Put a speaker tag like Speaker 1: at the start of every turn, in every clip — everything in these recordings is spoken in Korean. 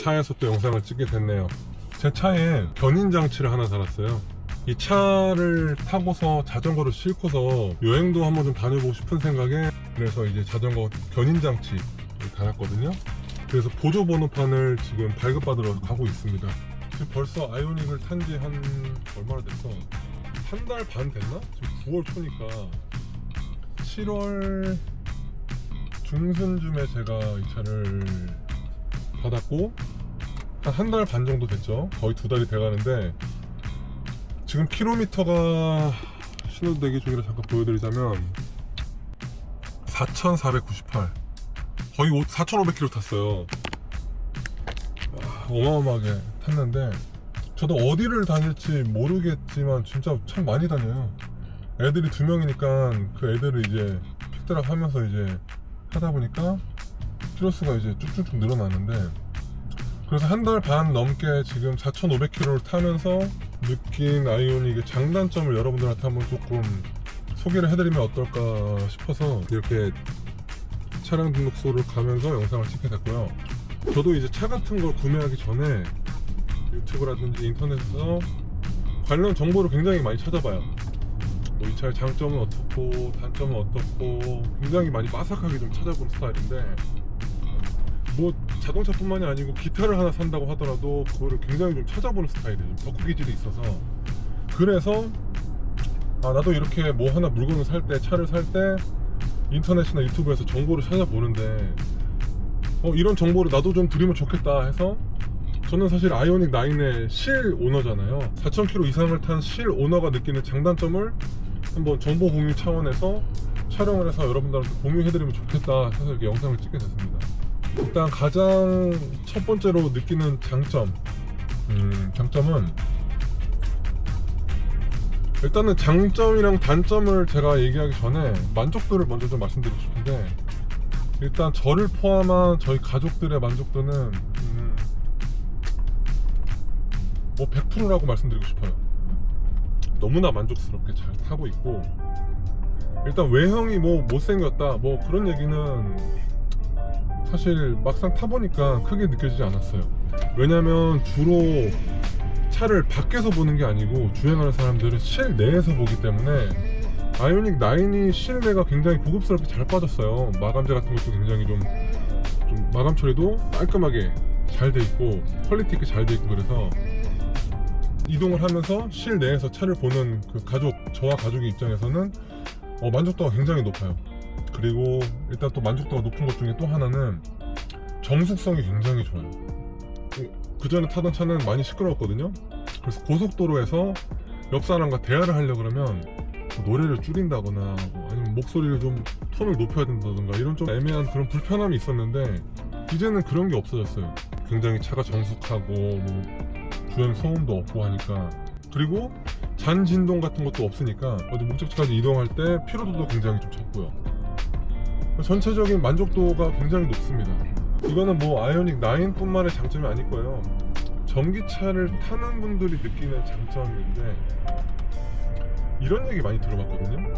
Speaker 1: 차에서 또 영상을 찍게 됐네요. 제 차에 견인 장치를 하나 달았어요. 이 차를 타고서 자전거를 싣고서 여행도 한번 좀 다녀보고 싶은 생각에 그래서 이제 자전거 견인 장치 달았거든요. 그래서 보조 번호판을 지금 발급받으러 가고 있습니다. 지금 벌써 아이오닉을 탄 지 한 얼마나 됐어? 한 달 반 됐나? 지금 9월 초니까 7월 중순쯤에 제가 이 차를 받았고 한 달 반 정도 됐죠. 거의 2달이 돼가는데 지금 킬로미터가 신호도 대기 중이라 잠깐 보여드리자면 4,498 거의 4,500km 탔어요. 어마어마하게 탔는데 저도 어디를 다닐지 모르겠지만 진짜 참 많이 다녀요. 애들이 2명이니까 그 애들을 이제 픽드랍 하면서 이제 하다 보니까 키로수가 이제 쭉쭉쭉 늘어나는데 그래서 한 달 반 넘게 지금 4,500km를 타면서 느낀 아이오닉의 장단점을 여러분들한테 한번 조금 소개를 해드리면 어떨까 싶어서 이렇게 차량 등록소를 가면서 영상을 찍게 됐고요. 저도 이제 차 같은 걸 구매하기 전에 유튜브라든지 인터넷에서 관련 정보를 굉장히 많이 찾아봐요. 뭐 이 차의 장점은 어떻고 단점은 어떻고 굉장히 많이 빠삭하게 좀 찾아보는 스타일인데 뭐 자동차뿐만이 아니고 기타를 하나 산다고 하더라도 그거를 굉장히 좀 찾아보는 스타일이에요. 좀 덕후 기질이 있어서 그래서 나도 이렇게 뭐 하나 물건을 살 때 차를 살 때 인터넷이나 유튜브에서 정보를 찾아보는데 이런 정보를 나도 좀 드리면 좋겠다 해서 저는 사실 아이오닉 9의 실 오너잖아요. 4,000km 이상을 탄 실 오너가 느끼는 장단점을 한번 정보 공유 차원에서 촬영을 해서 여러분들한테 공유해드리면 좋겠다 해서 이렇게 영상을 찍게 됐습니다. 일단 가장 첫 번째로 느끼는 장점은 일단은 장점이랑 단점을 제가 얘기하기 전에 만족도를 먼저 좀 말씀드리고 싶은데 일단 저를 포함한 저희 가족들의 만족도는 뭐 100%라고 말씀드리고 싶어요. 너무나 만족스럽게 잘 타고 있고 일단 외형이 뭐 못생겼다 뭐 그런 얘기는 사실 막상 타보니까 크게 느껴지지 않았어요. 왜냐면 주로 차를 밖에서 보는 게 아니고 주행하는 사람들은 실내에서 보기 때문에 아이오닉 9이 실내가 굉장히 고급스럽게 잘 빠졌어요. 마감재 같은 것도 굉장히 좀 마감 처리도 깔끔하게 잘 돼 있고 퀄리티 있게 잘 돼 있고 그래서 이동을 하면서 실내에서 차를 보는 그 저와 가족의 입장에서는 만족도가 굉장히 높아요. 그리고 일단 또 만족도가 높은 것 중에 또 하나는 정숙성이 굉장히 좋아요. 그 전에 타던 차는 많이 시끄러웠거든요. 그래서 고속도로에서 옆 사람과 대화를 하려고 그러면 노래를 줄인다거나 아니면 목소리를 좀 톤을 높여야 된다든가 이런 좀 애매한 그런 불편함이 있었는데 이제는 그런 게 없어졌어요. 굉장히 차가 정숙하고 뭐 주행 소음도 없고 하니까 그리고 잔 진동 같은 것도 없으니까 어디 목적지까지 이동할 때 피로도도 굉장히 좀 적고요. 전체적인 만족도가 굉장히 높습니다. 이거는 뭐 아이오닉 9뿐만의 장점이 아닐 거예요. 전기차를 타는 분들이 느끼는 장점인데 이런 얘기 많이 들어봤거든요.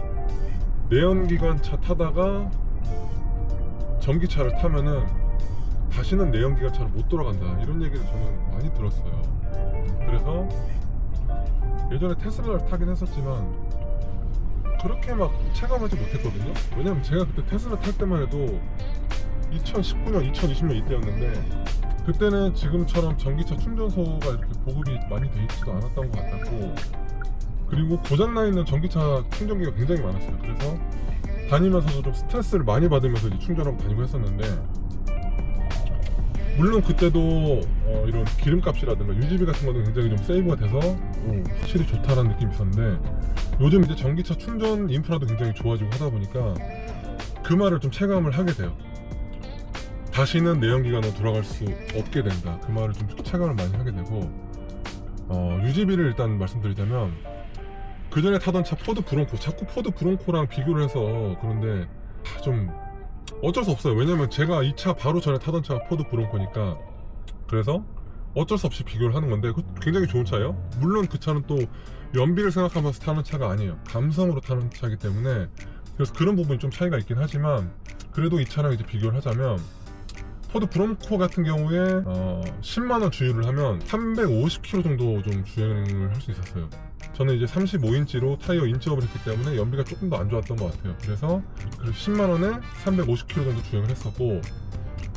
Speaker 1: 내연기관 차 타다가 전기차를 타면은 다시는 내연기관 차로 못 돌아간다 이런 얘기를 저는 많이 들었어요. 그래서 예전에 테슬라를 타긴 했었지만 그렇게 막 체감하지 못했거든요. 왜냐면 제가 그때 테슬라 탈 때만 해도 2019년, 2020년 이때였는데 그때는 지금처럼 전기차 충전소가 이렇게 보급이 많이 돼 있지도 않았던 것 같았고 그리고 고장나 있는 전기차 충전기가 굉장히 많았어요. 그래서 다니면서도 좀 스트레스를 많이 받으면서 이제 충전하고 다니고 했었는데 물론 그때도 이런 기름값이라든가 유지비 같은 거는 굉장히 좀 세이브가 돼서 확실히 좋다라는 느낌이 있었는데 요즘 이제 전기차 충전 인프라도 굉장히 좋아지고 하다 보니까 그 말을 좀 체감을 하게 돼요. 다시는 내연기관으로 돌아갈 수 없게 된다. 그 말을 좀 체감을 많이 하게 되고 유지비를 일단 말씀드리자면 그 전에 타던 차 포드 브론코 자꾸 포드 브론코랑 비교를 해서 그런데 좀 어쩔 수 없어요. 왜냐면 제가 이 차 바로 전에 타던 차가 포드 브론코니까 그래서 어쩔 수 없이 비교를 하는 건데 굉장히 좋은 차예요. 물론 그 차는 또 연비를 생각하면서 타는 차가 아니에요. 감성으로 타는 차이기 때문에 그래서 그런 부분이 좀 차이가 있긴 하지만 그래도 이 차랑 이제 비교를 하자면 포드 브론코 같은 경우에 10만원 주유를 하면 350km 정도 좀 주행을 할 수 있었어요. 저는 이제 35인치로 타이어 인치업을 했기 때문에 연비가 조금 더 안 좋았던 것 같아요. 그래서 10만원에 350km 정도 주행을 했었고,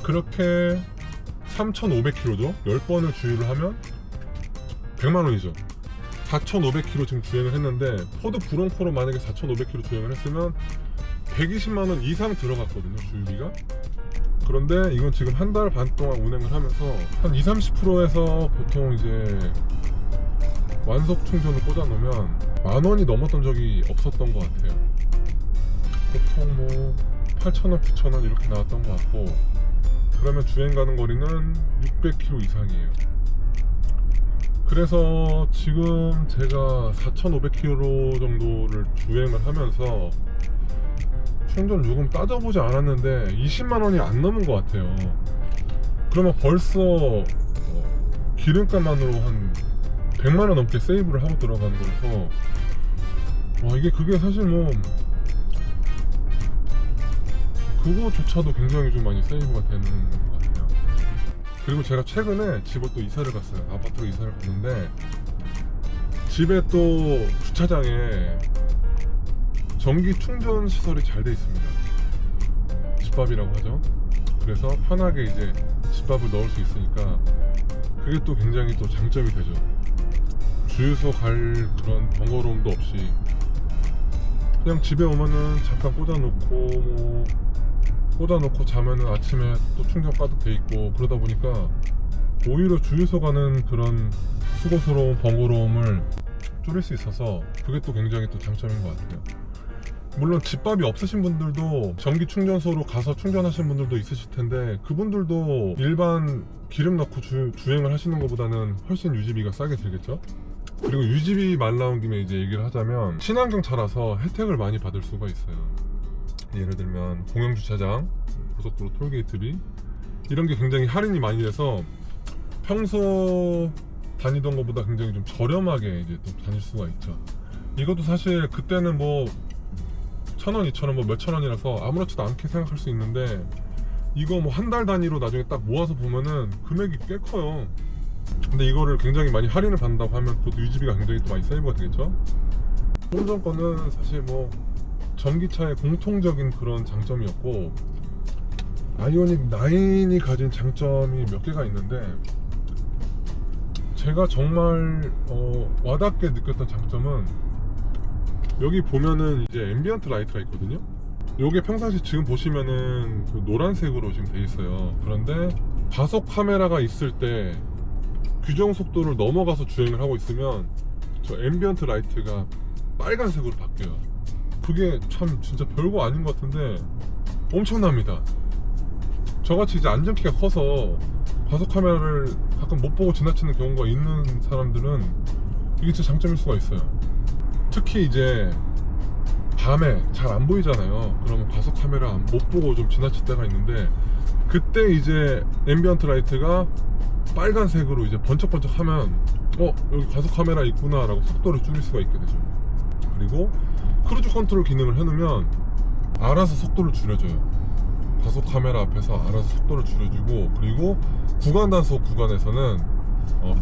Speaker 1: 그렇게 3,500km죠. 10번을 주유를 하면 100만원이죠. 4,500km 지금 주행을 했는데, 포드 브론코로 만약에 4,500km 주행을 했으면 120만원 이상 들어갔거든요, 주유비가. 그런데 이건 지금 한 달 반 동안 운행을 하면서 한 20-30%에서 보통 이제 완속 충전을 꽂아 놓으면 10,000원이 넘었던 적이 없었던 것 같아요. 보통 뭐 8,000원, 9,000원 이렇게 나왔던 것 같고, 그러면 주행 가는 거리는 600km 이상이에요. 그래서 지금 제가 4,500km 정도를 주행을 하면서 충전 요금 따져보지 않았는데 20만원이 안 넘은 것 같아요. 그러면 벌써 기름값만으로 한 100만원 넘게 세이브를 하고 들어가는 거라서, 와, 그게 사실 뭐 그거조차도 굉장히 좀 많이 세이브가 되는 것 같아요. 그리고 제가 최근에 집을 또 이사를 갔어요. 아파트로 이사를 갔는데, 집에 또 주차장에 전기 충전 시설이 잘 돼 있습니다. 집밥이라고 하죠. 그래서 편하게 이제 집밥을 넣을 수 있으니까 그게 또 굉장히 또 장점이 되죠. 주유소 갈 그런 번거로움도 없이 그냥 집에 오면은 잠깐 꽂아놓고 자면은 아침에 또 충전 가득 돼 있고, 그러다 보니까 오히려 주유소 가는 그런 수고스러운 번거로움을 줄일 수 있어서 그게 또 굉장히 또 장점인 것 같아요. 물론 집밥이 없으신 분들도 전기 충전소로 가서 충전하시는 분들도 있으실 텐데, 그분들도 일반 기름 넣고 주행을 하시는 것보다는 훨씬 유지비가 싸게 들겠죠. 그리고 유지비 말 나온 김에 이제 얘기를 하자면, 친환경 차라서 혜택을 많이 받을 수가 있어요. 예를 들면 공영주차장, 고속도로 톨게이트비, 이런 게 굉장히 할인이 많이 돼서 평소 다니던 것보다 굉장히 좀 저렴하게 이제 또 다닐 수가 있죠. 이것도 사실 그때는 뭐 1,000원, 2,000원, 뭐 몇천 원이라서 아무렇지도 않게 생각할 수 있는데, 이거 뭐 한 달 단위로 나중에 딱 모아서 보면은 금액이 꽤 커요. 근데 이거를 굉장히 많이 할인을 받는다고 하면 그것도 유지비가 굉장히 또 많이 세이브가 되겠죠. 좀 거는 사실 뭐 전기차의 공통적인 그런 장점이었고, 아이오닉 9이 가진 장점이 몇 개가 있는데, 제가 정말 와닿게 느꼈던 장점은, 여기 보면은 이제 앰비언트 라이트가 있거든요. 요게 평상시 지금 보시면은 그 노란색으로 지금 돼 있어요. 그런데 과속 카메라가 있을 때 규정 속도를 넘어가서 주행을 하고 있으면 저 앰비언트 라이트가 빨간색으로 바뀌어요. 그게 참 진짜 별거 아닌 것 같은데 엄청납니다. 저같이 이제 안전키가 커서 과속 카메라를 가끔 못 보고 지나치는 경우가 있는 사람들은 이게 진짜 장점일 수가 있어요. 특히 이제 밤에 잘 안 보이잖아요. 그러면 과속 카메라 못 보고 좀 지나칠 때가 있는데, 그때 이제 앰비언트 라이트가 빨간색으로 이제 번쩍번쩍 하면 여기 과속 카메라 있구나 라고 속도를 줄일 수가 있게 되죠. 그리고 크루즈 컨트롤 기능을 해놓으면 알아서 속도를 줄여줘요. 과속 카메라 앞에서 알아서 속도를 줄여주고, 그리고 구간 단속 구간에서는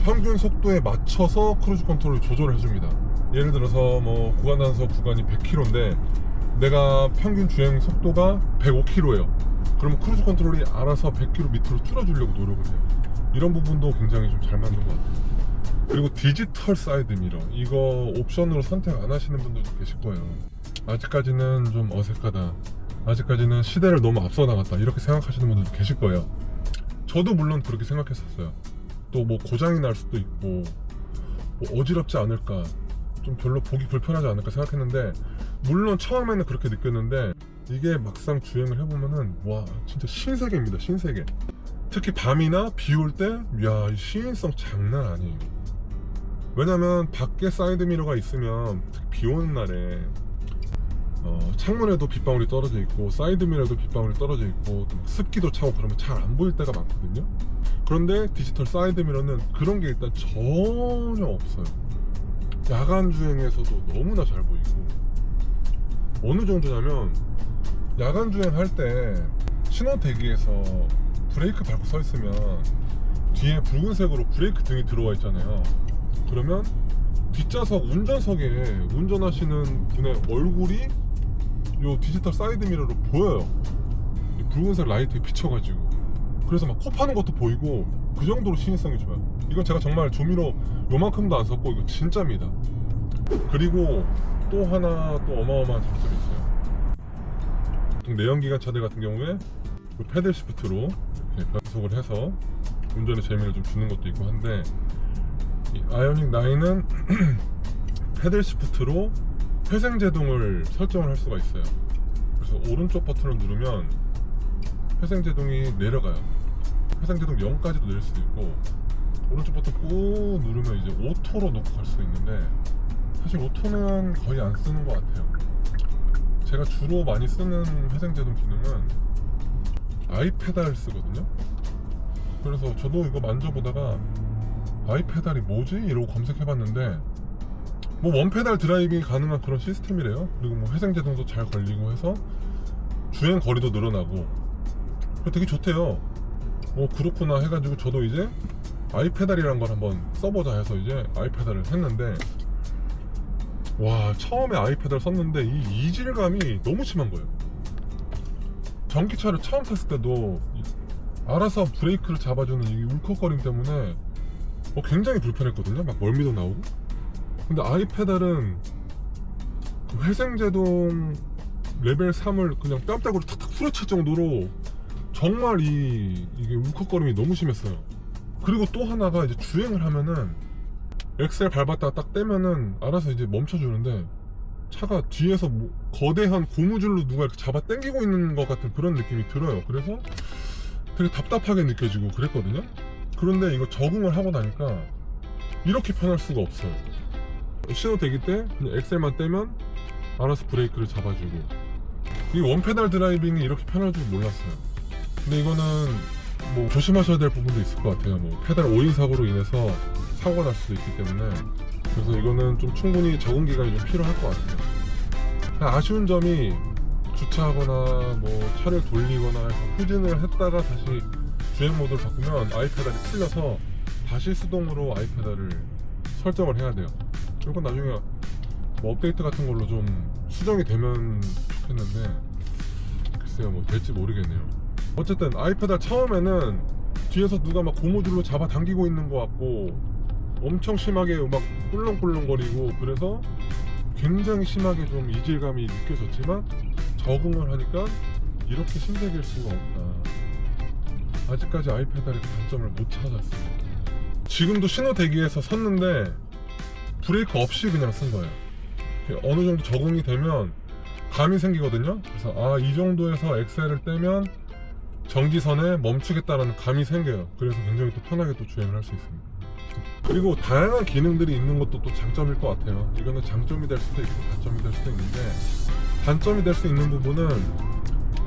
Speaker 1: 평균 속도에 맞춰서 크루즈 컨트롤을 조절을 해줍니다. 예를 들어서 뭐 구간 단속 구간이 100km인데 내가 평균 주행 속도가 105km예요. 그러면 크루즈 컨트롤이 알아서 100km 밑으로 줄여주려고 노력을 해요. 이런 부분도 굉장히 좀 잘 만든 것 같아요. 그리고 디지털 사이드 미러, 이거 옵션으로 선택 안 하시는 분들도 계실 거예요. 아직까지는 좀 어색하다, 아직까지는 시대를 너무 앞서 나갔다, 이렇게 생각하시는 분들도 계실 거예요. 저도 물론 그렇게 생각했었어요. 또 뭐 고장이 날 수도 있고 뭐 어지럽지 않을까, 좀 별로 보기 불편하지 않을까 생각했는데, 물론 처음에는 그렇게 느꼈는데 이게 막상 주행을 해보면은 와, 진짜 신세계입니다. 신세계. 특히 밤이나 비 올 때, 야, 이 시인성 장난 아니에요. 왜냐면 밖에 사이드 미러가 있으면 특히 비 오는 날에 창문에도 빗방울이 떨어져 있고 사이드 미러에도 빗방울이 떨어져 있고 또 습기도 차고 그러면 잘 안 보일 때가 많거든요. 그런데 디지털 사이드 미러는 그런 게 일단 전혀 없어요. 야간 주행에서도 너무나 잘 보이고, 어느 정도냐면 야간 주행할 때 신호 대기에서 브레이크 밟고 서 있으면 뒤에 붉은색으로 브레이크 등이 들어와 있잖아요. 그러면 뒷좌석 운전석에 운전하시는 분의 얼굴이 요 디지털 사이드 미러로 보여요. 이 붉은색 라이트에 비춰가지고. 그래서 막 코 파는 것도 보이고 그 정도로 시인성이 좋아요. 이건 제가 정말 조미료 요만큼도 안 썼고 이거 진짜입니다. 그리고 또 하나 또 어마어마한 장점이 있어요. 보통 내연기관 차들 같은 경우에 그 패들 시프트로 이렇게 변속을 해서 운전의 재미를 좀 주는 것도 있고 한데, 이 아이오닉 9은 패들 시프트로 회생제동을 설정을 할 수가 있어요. 그래서 오른쪽 버튼을 누르면 회생제동이 내려가요. 회생제동 0까지도 내릴 수 있고, 오른쪽 버튼 꾹 누르면 이제 오토로 놓고 갈 수 있는데, 사실 오토는 거의 안 쓰는 것 같아요. 제가 주로 많이 쓰는 회생제동 기능은 아이페달 쓰거든요. 그래서 저도 이거 만져보다가 아이페달이 뭐지? 이러고 검색해봤는데 뭐 원페달 드라이빙이 가능한 그런 시스템이래요. 그리고 뭐 회생제동도 잘 걸리고 해서 주행 거리도 늘어나고 되게 좋대요. 뭐 그렇구나 해가지고 저도 이제 아이페달이란 걸 한번 써보자 해서 이제 아이페달을 했는데, 와, 처음에 아이페달 썼는데 이 이질감이 너무 심한 거예요. 전기차를 처음 탔을 때도 알아서 브레이크를 잡아주는 이 울컥거림 때문에 굉장히 불편했거든요. 막 멀미도 나오고. 근데 아이페달은 그 회생제동 레벨 3을 그냥 뺨따구로 탁탁 후려칠 정도로 정말 이게 울컥거림이 너무 심했어요. 그리고 또 하나가 이제 주행을 하면은 엑셀 밟았다가 딱 떼면은 알아서 이제 멈춰주는데, 차가 뒤에서 뭐 거대한 고무줄로 누가 이렇게 잡아 당기고 있는 것 같은 그런 느낌이 들어요. 그래서 되게 답답하게 느껴지고 그랬거든요. 그런데 이거 적응을 하고 나니까 이렇게 편할 수가 없어요. 신호 대기 때 그냥 엑셀만 떼면 알아서 브레이크를 잡아주고, 이 원페달 드라이빙이 이렇게 편할 줄 몰랐어요. 근데 이거는 뭐 조심하셔야 될 부분도 있을 것 같아요. 뭐 페달 오인 사고로 인해서 사고가 날 수도 있기 때문에, 그래서 이거는 좀 충분히 적응 기간이 좀 필요할 것 같아요. 아쉬운 점이 주차하거나 뭐 차를 돌리거나 해서 후진을 했다가 다시 주행 모드를 바꾸면 아이페달이 풀려서 다시 수동으로 아이페달을 설정을 해야 돼요. 이건 나중에 뭐 업데이트 같은 걸로 좀 수정이 되면 좋겠는데, 글쎄요, 뭐 될지 모르겠네요. 어쨌든 아이페달 처음에는 뒤에서 누가 막 고무줄로 잡아 당기고 있는 것 같고 엄청 심하게 막 꿀렁꿀렁거리고, 그래서 굉장히 심하게 좀 이질감이 느껴졌지만 적응을 하니까 이렇게 신세계일 수가 없다. 아직까지 아이페달의 단점을 못 찾았어요. 지금도 신호 대기에서 섰는데 브레이크 없이 그냥 쓴 거예요. 어느 정도 적응이 되면 감이 생기거든요. 그래서 이 정도에서 엑셀을 떼면 정지선에 멈추겠다라는 감이 생겨요. 그래서 굉장히 또 편하게 또 주행을 할 수 있습니다. 그리고 다양한 기능들이 있는 것도 또 장점일 것 같아요. 이거는 장점이 될 수도 있고 단점이 될 수도 있는데, 단점이 될 수 있는 부분은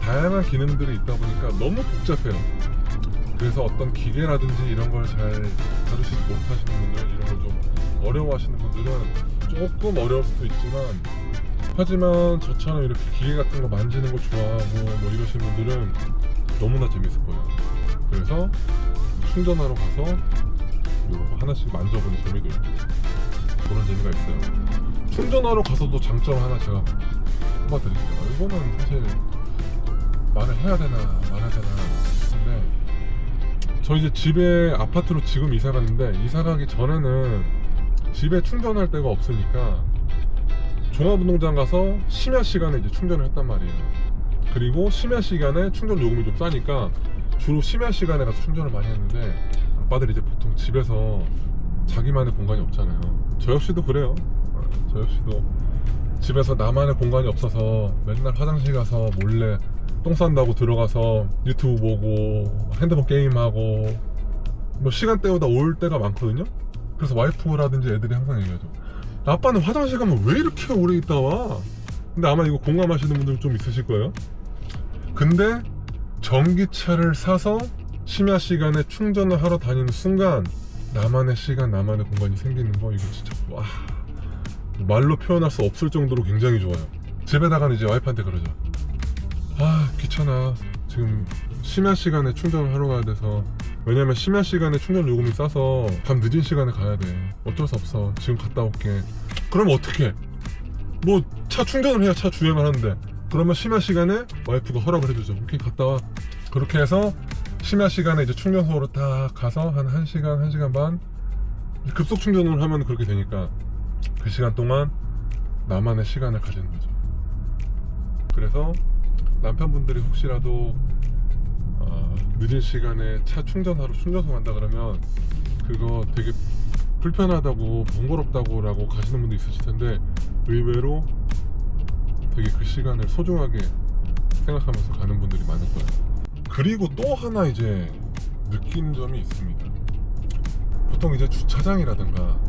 Speaker 1: 다양한 기능들이 있다 보니까 너무 복잡해요. 그래서 어떤 기계라든지 이런 걸 잘 다루시지 못하시는 분들, 이런 걸 좀 어려워하시는 분들은 조금 어려울 수도 있지만, 하지만 저처럼 이렇게 기계 같은 거 만지는 거 좋아하고 뭐 이러시는 분들은 너무나 재밌을 거예요. 그래서 충전하러 가서 이런 거 하나씩 만져보는 재미도 있고 그런 재미가 있어요. 충전하러 가서도 장점 하나 제가 뽑아드릴게요. 이거는 사실 말을 해야 되나 말아야 되나 싶은데, 저 이제 집에 아파트로 지금 이사 갔는데, 이사 가기 전에는 집에 충전할 데가 없으니까 종합운동장 가서 심야 시간에 이제 충전을 했단 말이에요. 그리고 심야 시간에 충전 요금이 좀 싸니까 주로 심야 시간에 가서 충전을 많이 했는데, 아빠들이 이제 보통 집에서 자기만의 공간이 없잖아요. 저 역시도 그래요. 저 역시도 집에서 나만의 공간이 없어서 맨날 화장실 가서 몰래 똥 싼다고 들어가서 유튜브 보고 핸드폰 게임하고 뭐 시간 때우다 올 때가 많거든요. 그래서 와이프라든지 애들이 항상 얘기하죠. 아빠는 화장실 가면 왜 이렇게 오래 있다 와? 근데 아마 이거 공감하시는 분들 좀 있으실 거예요. 근데 전기차를 사서 심야 시간에 충전을 하러 다니는 순간 나만의 시간, 나만의 공간이 생기는 거, 이거 진짜 와, 말로 표현할 수 없을 정도로 굉장히 좋아요. 집에다가는 이제 와이프한테 그러죠. 귀찮아. 지금 심야 시간에 충전을 하러 가야 돼서. 왜냐면 심야 시간에 충전 요금이 싸서 밤 늦은 시간에 가야 돼. 어쩔 수 없어. 지금 갔다 올게. 그럼 어떡해? 뭐 차 충전을 해야 차 주행을 하는데, 그러면 심야 시간에 와이프가 허락을 해주죠. 오케이, 갔다 와. 그렇게 해서 심야 시간에 이제 충전소로 딱 가서 한 1시간, 1시간 반 급속 충전을 하면 그렇게 되니까 그 시간 동안 나만의 시간을 가지는 거죠. 그래서 남편분들이 혹시라도 늦은 시간에 차 충전하러 충전소 간다 그러면 그거 되게 불편하다고, 번거롭다고 라고 가시는 분도 있으실 텐데, 의외로 되게 그 시간을 소중하게 생각하면서 가는 분들이 많을 거예요. 그리고 또 하나 이제 느낀 점이 있습니다. 보통 이제 주차장이라든가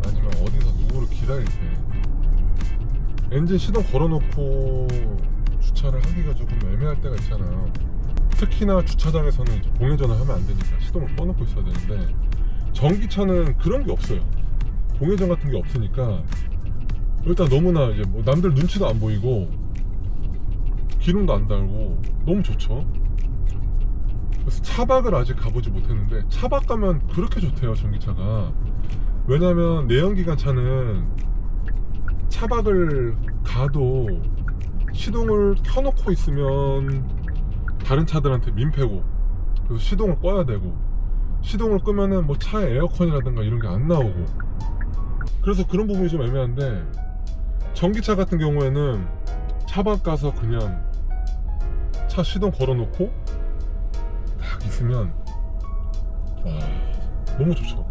Speaker 1: 아니면 어디서 누구를 기다릴 때 엔진 시동 걸어놓고 주차를 하기가 조금 애매할 때가 있잖아요. 특히나 주차장에서는 이제 공회전을 하면 안 되니까 시동을 꺼놓고 있어야 되는데, 전기차는 그런 게 없어요. 공회전 같은 게 없으니까 일단 너무나 이제 뭐 남들 눈치도 안 보이고 기름도 안 달고 너무 좋죠. 그래서 차박을 아직 가보지 못했는데, 차박 가면 그렇게 좋대요, 전기차가. 왜냐면 내연기관 차는 차박을 가도 시동을 켜놓고 있으면 다른 차들한테 민폐고, 그래서 시동을 꺼야 되고, 시동을 끄면은 뭐 차에 에어컨이라든가 이런 게 안 나오고, 그래서 그런 부분이 좀 애매한데, 전기차 같은 경우에는 차박 가서 그냥 차 시동 걸어놓고 딱 있으면 너무 좋죠.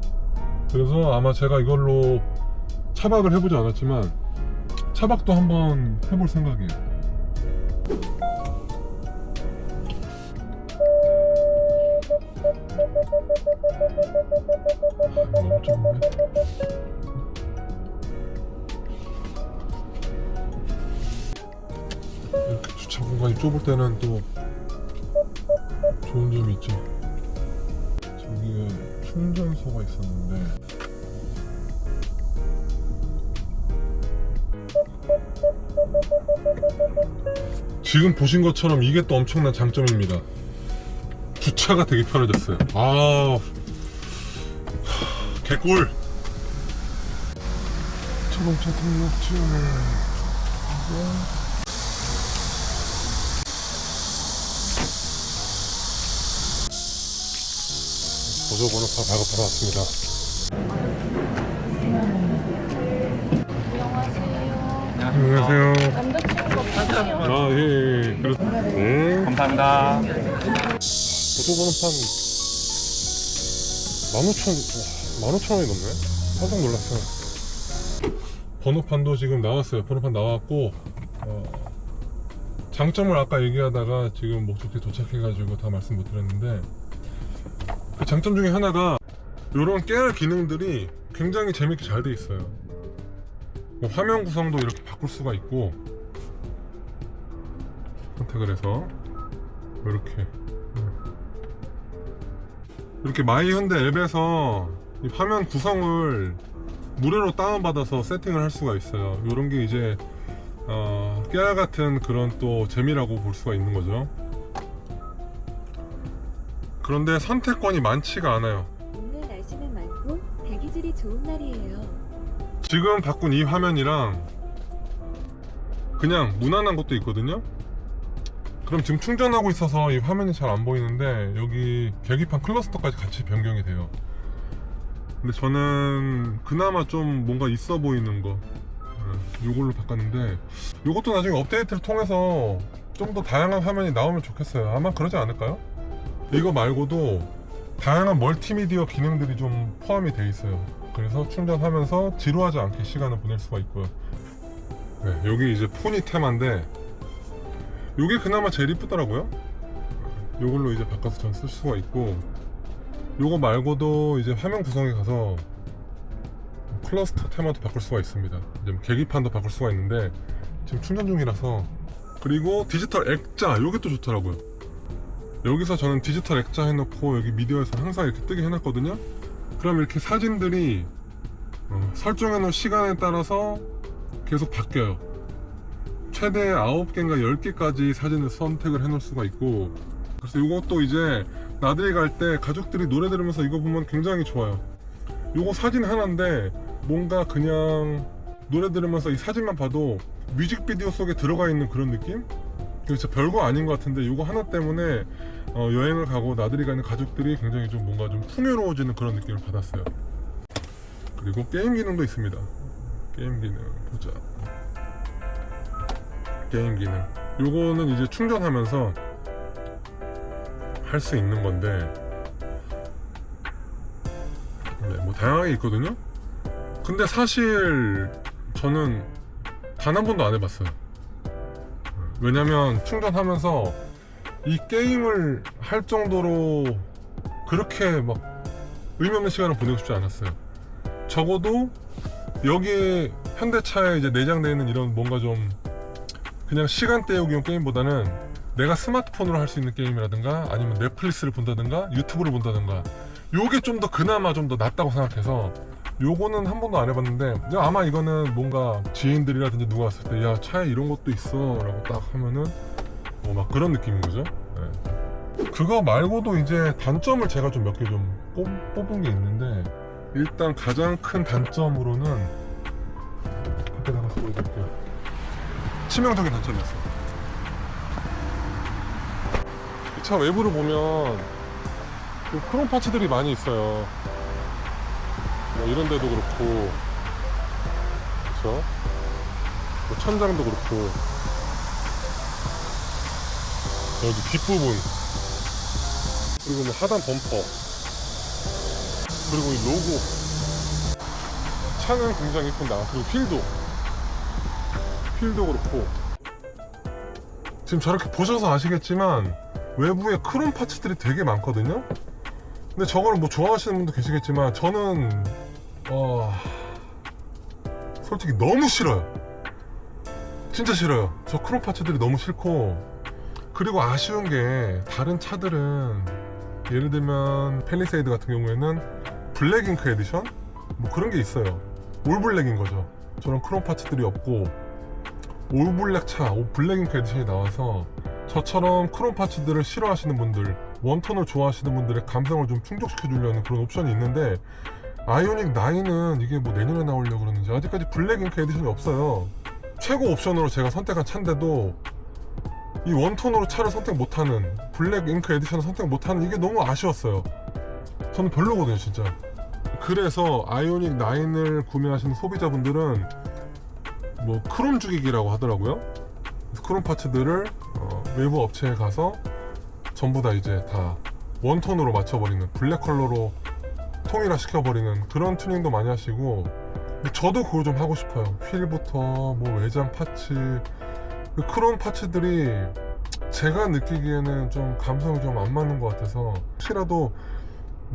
Speaker 1: 그래서 아마 제가 이걸로 차박을 해보지 않았지만 차박도 한번 해볼 생각이에요. 너무 좁네. 이렇게 주차 공간이 좁을 때는 또 좋은 점이 있죠. 저기에 충전소가 있었는데, 지금 보신 것처럼 이게 또 엄청난 장점입니다. 주차가 되게 편해졌어요. 개꿀. 자동차 등록증 보조번호판 발급하러 왔습니다. 안녕하세요.
Speaker 2: 남자친구가 보세요.
Speaker 1: 예. 네.
Speaker 3: 감사합니다.
Speaker 1: 보조번호판 15,000원이 넘네? 깜짝 놀랐어요. 번호판도 지금 나왔어요. 번호판 나왔고, 장점을 아까 얘기하다가 지금 목적지 도착해가지고 다 말씀 못 드렸는데, 그 장점 중에 하나가 이런 깨알 기능들이 굉장히 재밌게 잘 돼 있어요. 뭐 화면 구성도 이렇게 바꿀 수가 있고, 선택을 해서 이렇게 마이현대 앱에서 이 화면 구성을 무료로 다운받아서 세팅을 할 수가 있어요. 이런 게 이제 깨알 같은 그런 또 재미라고 볼 수가 있는 거죠. 그런데 선택권이 많지가 않아요.
Speaker 2: 오늘 날씨는 맑고 대기질이 좋은 날이에요.
Speaker 1: 지금 바꾼 이 화면이랑 그냥 무난한 것도 있거든요. 그럼 지금 충전하고 있어서 이 화면이 잘 안 보이는데, 여기 계기판 클러스터까지 같이 변경이 돼요. 근데 저는 그나마 좀 뭔가 있어 보이는 거, 요걸로 바꿨는데, 요것도 나중에 업데이트를 통해서 좀 더 다양한 화면이 나오면 좋겠어요. 아마 그러지 않을까요? 이거 말고도 다양한 멀티미디어 기능들이 좀 포함이 돼 있어요. 그래서 충전하면서 지루하지 않게 시간을 보낼 수가 있고요. 네, 여기 이제 포니 테마인데, 요게 그나마 제일 이쁘더라고요. 요걸로 이제 바꿔서 전 쓸 수가 있고, 요거 말고도 이제 화면 구성에 가서 클러스터 테마도 바꿀 수가 있습니다. 이제 계기판도 바꿀 수가 있는데 지금 충전 중이라서. 그리고 디지털 액자, 요게 또 좋더라고요. 여기서 저는 디지털 액자 해놓고 여기 미디어에서 항상 이렇게 뜨게 해놨거든요. 그럼 이렇게 사진들이 설정해놓은 시간에 따라서 계속 바뀌어요. 최대 9개인가 10개까지 사진을 선택을 해놓을 수가 있고, 그래서 이것도 이제 나들이 갈 때 가족들이 노래 들으면서 이거 보면 굉장히 좋아요. 요거 사진 하나인데 뭔가 그냥 노래 들으면서 이 사진만 봐도 뮤직비디오 속에 들어가 있는 그런 느낌? 진짜 별거 아닌 것 같은데 이거 하나 때문에 여행을 가고 나들이 가는 가족들이 굉장히 좀 뭔가 좀 풍요로워지는 그런 느낌을 받았어요. 그리고 게임 기능도 있습니다. 게임 기능 보자. 게임 기능 요거는 이제 충전하면서 할 수 있는 건데 네, 뭐 다양하게 있거든요. 근데 사실 저는 단 한 번도 안 해봤어요. 왜냐면 충전하면서 이 게임을 할 정도로 그렇게 막 의미 없는 시간을 보내고 싶지 않았어요. 적어도 여기에 현대차에 이제 내장되어 있는 이런 뭔가 좀 그냥 시간 때우기용 게임보다는 내가 스마트폰으로 할 수 있는 게임이라든가 아니면 넷플릭스를 본다든가 유튜브를 본다든가 요게 좀 더 그나마 좀 더 낫다고 생각해서 요거는 한 번도 안 해봤는데 아마 이거는 뭔가 지인들이라든지 누가 왔을 때 야 차에 이런 것도 있어 라고 딱 하면은 막 그런 느낌인 거죠. 네. 그거 말고도 이제 단점을 제가 좀 몇 개 좀 뽑은 게 있는데 일단 가장 큰 단점으로는 밖에 나가서 보여드릴게요. 치명적인 단점이었어요. 이 차 외부를 보면 크롬 파츠들이 많이 있어요. 뭐 이런 데도 그렇고 그쵸? 뭐 천장도 그렇고 여기 뒷부분 그리고 뭐 하단 범퍼 그리고 이 로고 차는 굉장히 이쁜다. 그리고 휠도 그렇고 지금 저렇게 보셔서 아시겠지만 외부에 크롬 파츠들이 되게 많거든요. 근데 저거를 뭐 좋아하시는 분도 계시겠지만 저는 솔직히 너무 싫어요. 진짜 싫어요. 저 크롬 파츠들이 너무 싫고 그리고 아쉬운 게 다른 차들은 예를 들면 팰리세이드 같은 경우에는 블랙 잉크 에디션? 뭐 그런 게 있어요. 올 블랙인 거죠. 저런 크롬 파츠들이 없고 올 블랙 차, 블랙 잉크 에디션이 나와서 저처럼 크롬 파츠들을 싫어하시는 분들, 원톤을 좋아하시는 분들의 감성을 좀 충족시켜 주려는 그런 옵션이 있는데 아이오닉 9은 이게 뭐 내년에 나오려고 그러는지 아직까지 블랙 잉크 에디션이 없어요. 최고 옵션으로 제가 선택한 차인데도 이 원톤으로 차를 선택 못하는 블랙 잉크 에디션을 선택 못하는 이게 너무 아쉬웠어요. 저는 별로거든요 진짜. 그래서 아이오닉 9을 구매하시는 소비자분들은 뭐 크롬 죽이기라고 하더라고요. 크롬 파츠들을 외부 업체에 가서 전부 다 이제 다 원톤으로 맞춰버리는 블랙 컬러로 통일화 시켜버리는 그런 튜닝도 많이 하시고 저도 그거 좀 하고 싶어요. 휠부터 뭐 외장 파츠 그 크롬 파츠들이 제가 느끼기에는 좀 감성이 좀 안 맞는 것 같아서 혹시라도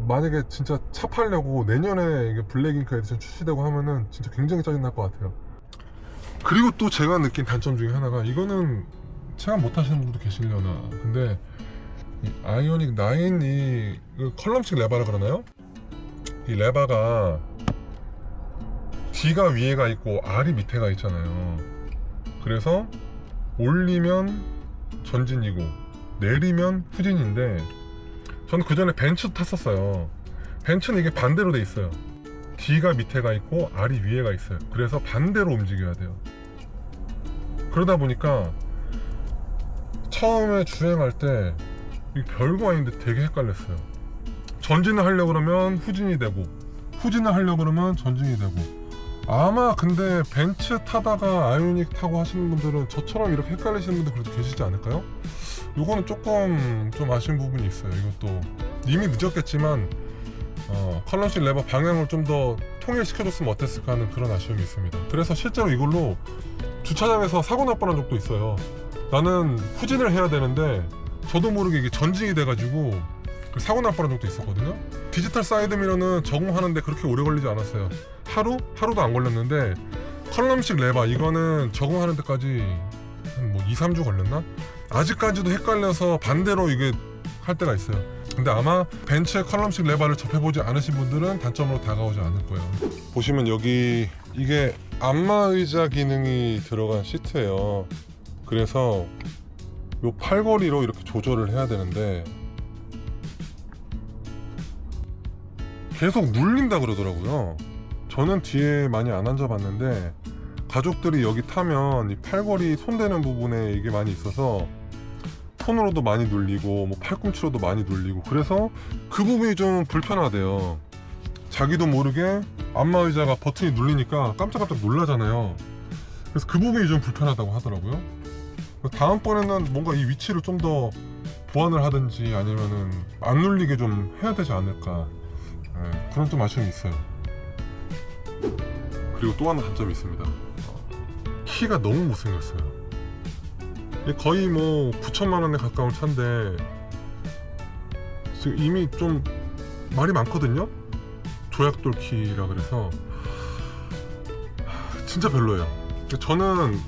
Speaker 1: 만약에 진짜 차 팔려고 내년에 이게 블랙 잉크 에디션 출시되고 하면은 진짜 굉장히 짜증날 것 같아요. 그리고 또 제가 느낀 단점 중에 하나가 이거는 체감 못 하시는 분도 계시려나 근데 이 아이오닉 9이 컬럼식 레바라 그러나요? 이 레바가 D가 위에가 있고 R이 밑에가 있잖아요. 그래서 올리면 전진이고 내리면 후진인데 저는 그 전에 벤츠 탔었어요. 벤츠는 이게 반대로 돼 있어요. D가 밑에가 있고 R이 위에가 있어요. 그래서 반대로 움직여야 돼요. 그러다 보니까 처음에 주행할 때 이게 별거 아닌데 되게 헷갈렸어요. 전진을 하려고 그러면 후진이 되고 후진을 하려고 그러면 전진이 되고 아마 근데 벤츠 타다가 아이오닉 타고 하시는 분들은 저처럼 이렇게 헷갈리시는 분들 그래도 계시지 않을까요? 요거는 조금 좀 아쉬운 부분이 있어요. 이것도 이미 늦었겠지만 컬럼식 레버 방향을 좀 더 통일시켜줬으면 어땠을까 하는 그런 아쉬움이 있습니다. 그래서 실제로 이걸로 주차장에서 사고 날 뻔한 적도 있어요. 나는 후진을 해야 되는데 저도 모르게 이게 전진이 돼가지고 사고 날 뻔한 적도 있었거든요. 디지털 사이드미러는 적응하는데 그렇게 오래 걸리지 않았어요. 하루도 안 걸렸는데 컬럼식 레버 이거는 적응하는 데까지 한 뭐 2-3주 걸렸나? 아직까지도 헷갈려서 반대로 이게 할 때가 있어요. 근데 아마 벤츠의 컬럼식 레버를 접해보지 않으신 분들은 단점으로 다가오지 않을 거예요. 보시면 여기 이게 안마의자 기능이 들어간 시트예요. 그래서 요 팔걸이로 이렇게 조절을 해야 되는데 계속 눌린다 그러더라고요. 저는 뒤에 많이 안 앉아봤는데 가족들이 여기 타면 이 팔걸이 손대는 부분에 이게 많이 있어서 손으로도 많이 눌리고 뭐 팔꿈치로도 많이 눌리고 그래서 그 부분이 좀 불편하대요. 자기도 모르게 안마의자가 버튼이 눌리니까 깜짝깜짝 놀라잖아요. 그래서 그 부분이 좀 불편하다고 하더라고요. 다음번에는 뭔가 이 위치를 좀 더 보완을 하든지 아니면은 안 눌리게 좀 해야 되지 않을까, 그런 좀 아쉬움이 있어요. 그리고 또 하나 단점이 있습니다. 키가 너무 못생겼어요. 거의 뭐 9천만 원에 가까운 차인데 지금 이미 좀 말이 많거든요. 조약돌 키라 그래서 진짜 별로예요. 저는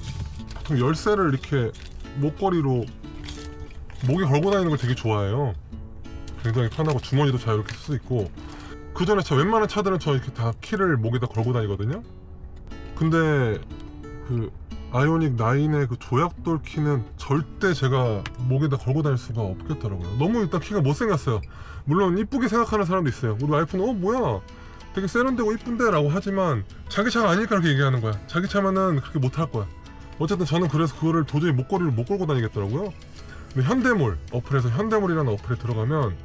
Speaker 1: 보통 열쇠를 이렇게 목걸이로 목에 걸고 다니는 걸 되게 좋아해요. 굉장히 편하고 주머니도 자유롭게 쓸 수 있고, 그 전에 웬만한 차들은 저 이렇게 다 키를 목에다 걸고 다니거든요. 근데 그 아이오닉 9의 그 조약돌 키는 절대 제가 목에다 걸고 다닐 수가 없겠더라고요. 너무 일단 키가 못생겼어요. 물론 이쁘게 생각하는 사람도 있어요. 우리 와이프는 뭐야 되게 세련되고 이쁜데 라고 하지만 자기 차가 아니니까 그렇게 얘기하는 거야. 자기 차면은 그렇게 못할 거야. 어쨌든 저는 그래서 그거를 도저히 목걸이를 못 걸고 다니겠더라고요. 근데 현대몰 어플에서 현대몰이라는 어플에 들어가면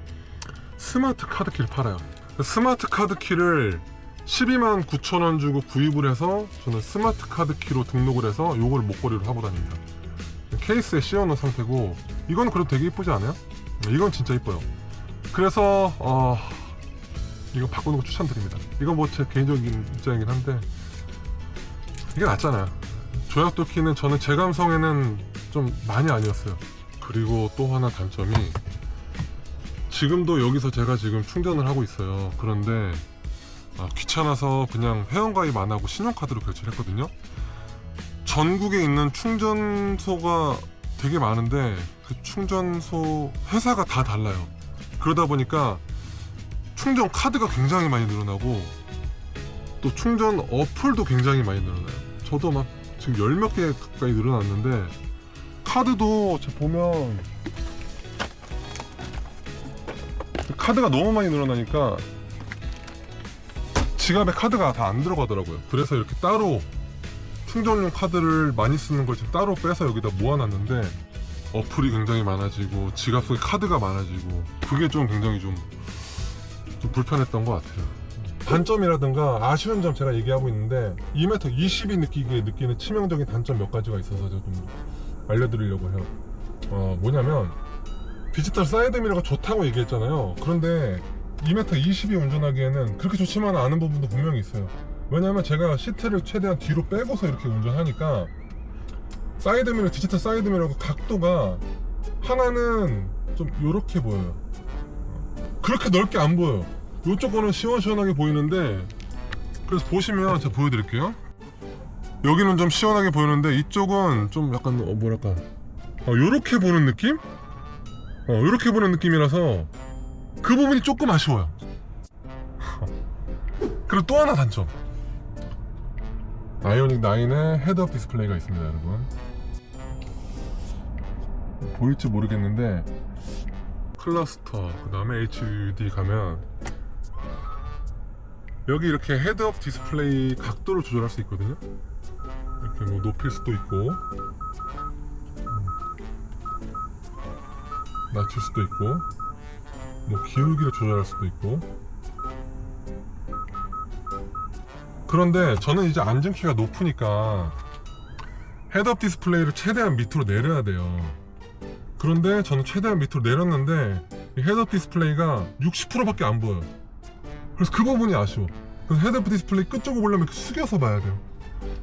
Speaker 1: 스마트 카드 키를 팔아요. 스마트 카드 키를 12만 9천 원 주고 구입을 해서 저는 스마트 카드 키로 등록을 해서 요걸 목걸이로 하고 다닙니다. 케이스에 씌워놓은 상태고, 이건 그래도 되게 이쁘지 않아요? 이건 진짜 이뻐요. 그래서 이거 바꾸는 거 추천드립니다. 이건 뭐 제 개인적인 입장이긴 한데 이게 낫잖아요. 조약돌 키는 저는 제 감성에는 좀 많이 아니었어요. 그리고 또 하나 단점이, 지금도 여기서 제가 지금 충전을 하고 있어요. 그런데 귀찮아서 그냥 회원가입 안 하고 신용카드로 결제를 했거든요. 전국에 있는 충전소가 되게 많은데 그 충전소 회사가 다 달라요. 그러다 보니까 충전 카드가 굉장히 많이 늘어나고 또 충전 어플도 굉장히 많이 늘어나요. 저도 막 지금 10몇 개 가까이 늘어났는데, 카드도 보면 카드가 너무 많이 늘어나니까 지갑에 카드가 다 안 들어가더라고요. 그래서 이렇게 따로 충전용 카드를 많이 쓰는 걸 지금 따로 빼서 여기다 모아놨는데, 어플이 굉장히 많아지고 지갑 속에 카드가 많아지고 그게 좀 굉장히 좀 불편했던 것 같아요. 단점이라든가 아쉬운 점 제가 얘기하고 있는데 2m 20이 느끼는 치명적인 단점 몇 가지가 있어서 제가 좀 알려드리려고 해요. 뭐냐면 디지털 사이드 미러가 좋다고 얘기했잖아요. 그런데 2m 20이 운전하기에는 그렇게 좋지만 않은 부분도 분명히 있어요. 왜냐면 제가 시트를 최대한 뒤로 빼고서 이렇게 운전하니까 사이드 미러, 디지털 사이드 미러가 각도가 하나는 좀 요렇게 보여요. 그렇게 넓게 안 보여요. 이쪽 거는 시원시원하게 보이는데, 그래서 보시면 제가 보여드릴게요. 여기는 좀 시원하게 보이는데 이쪽은 좀 약간 뭐랄까 요렇게 보는 느낌? 요렇게 보는 느낌이라서 그 부분이 조금 아쉬워요. 그리고 또 하나 단점, 아이오닉 9의 헤드업 디스플레이가 있습니다. 여러분 보일지 모르겠는데 클러스터, 그 다음에 HUD 가면 여기 이렇게 헤드업 디스플레이 각도를 조절할 수 있거든요. 이렇게 뭐 높일 수도 있고 낮출 수도 있고 뭐 기울기를 조절할 수도 있고. 그런데 저는 이제 안전키가 높으니까 헤드업 디스플레이를 최대한 밑으로 내려야 돼요. 그런데 저는 최대한 밑으로 내렸는데 이 헤드업 디스플레이가 60%밖에 안 보여요. 그래서 그 부분이 아쉬워. 그래서 헤드업 디스플레이 끝쪽을 보려면 이렇게 숙여서 봐야 돼요.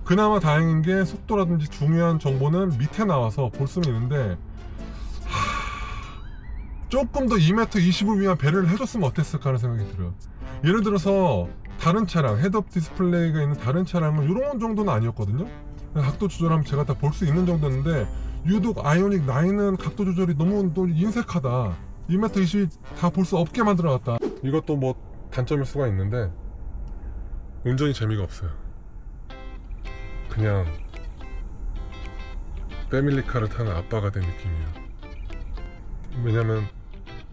Speaker 1: 그나마 다행인 게 속도라든지 중요한 정보는 밑에 나와서 볼 수는 있는데, 조금 더 2m 20을 위한 배려를 해줬으면 어땠을까 하는 생각이 들어요. 예를 들어서 다른 차량, 헤드업 디스플레이가 있는 다른 차량은 이런 정도는 아니었거든요. 각도 조절하면 제가 다 볼 수 있는 정도였는데, 유독 아이오닉 9은 각도 조절이 너무 또 인색하다, 2m 20이 다 볼 수 없게 만들어놨다. 이것도 뭐 단점일 수가 있는데 운전이 재미가 없어요. 그냥 패밀리카를 타는 아빠가 된 느낌이에요. 왜냐면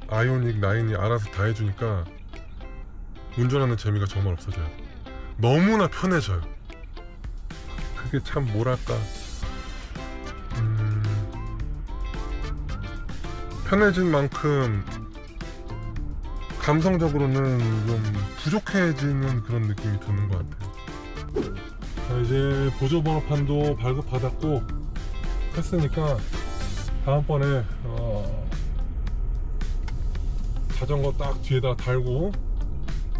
Speaker 1: 아이오닉 9이 알아서 다 해주니까 운전하는 재미가 정말 없어져요. 너무나 편해져요. 그게 참 뭐랄까, 편해진 만큼 감성적으로는 좀 부족해지는 그런 느낌이 드는 것 같아요. 자, 이제 보조번호판도 발급받았고 했으니까 다음번에 자전거 딱 뒤에다 달고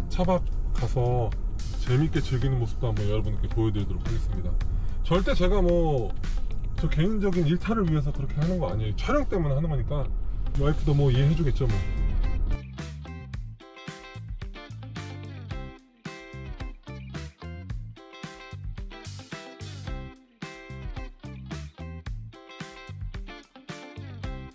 Speaker 1: 차박 가서 재밌게 즐기는 모습도 한번 여러분께 보여드리도록 하겠습니다. 절대 제가 뭐 저 개인적인 일탈을 위해서 그렇게 하는 거 아니에요. 촬영 때문에 하는 거니까 와이프도 뭐 이해해주겠죠 뭐.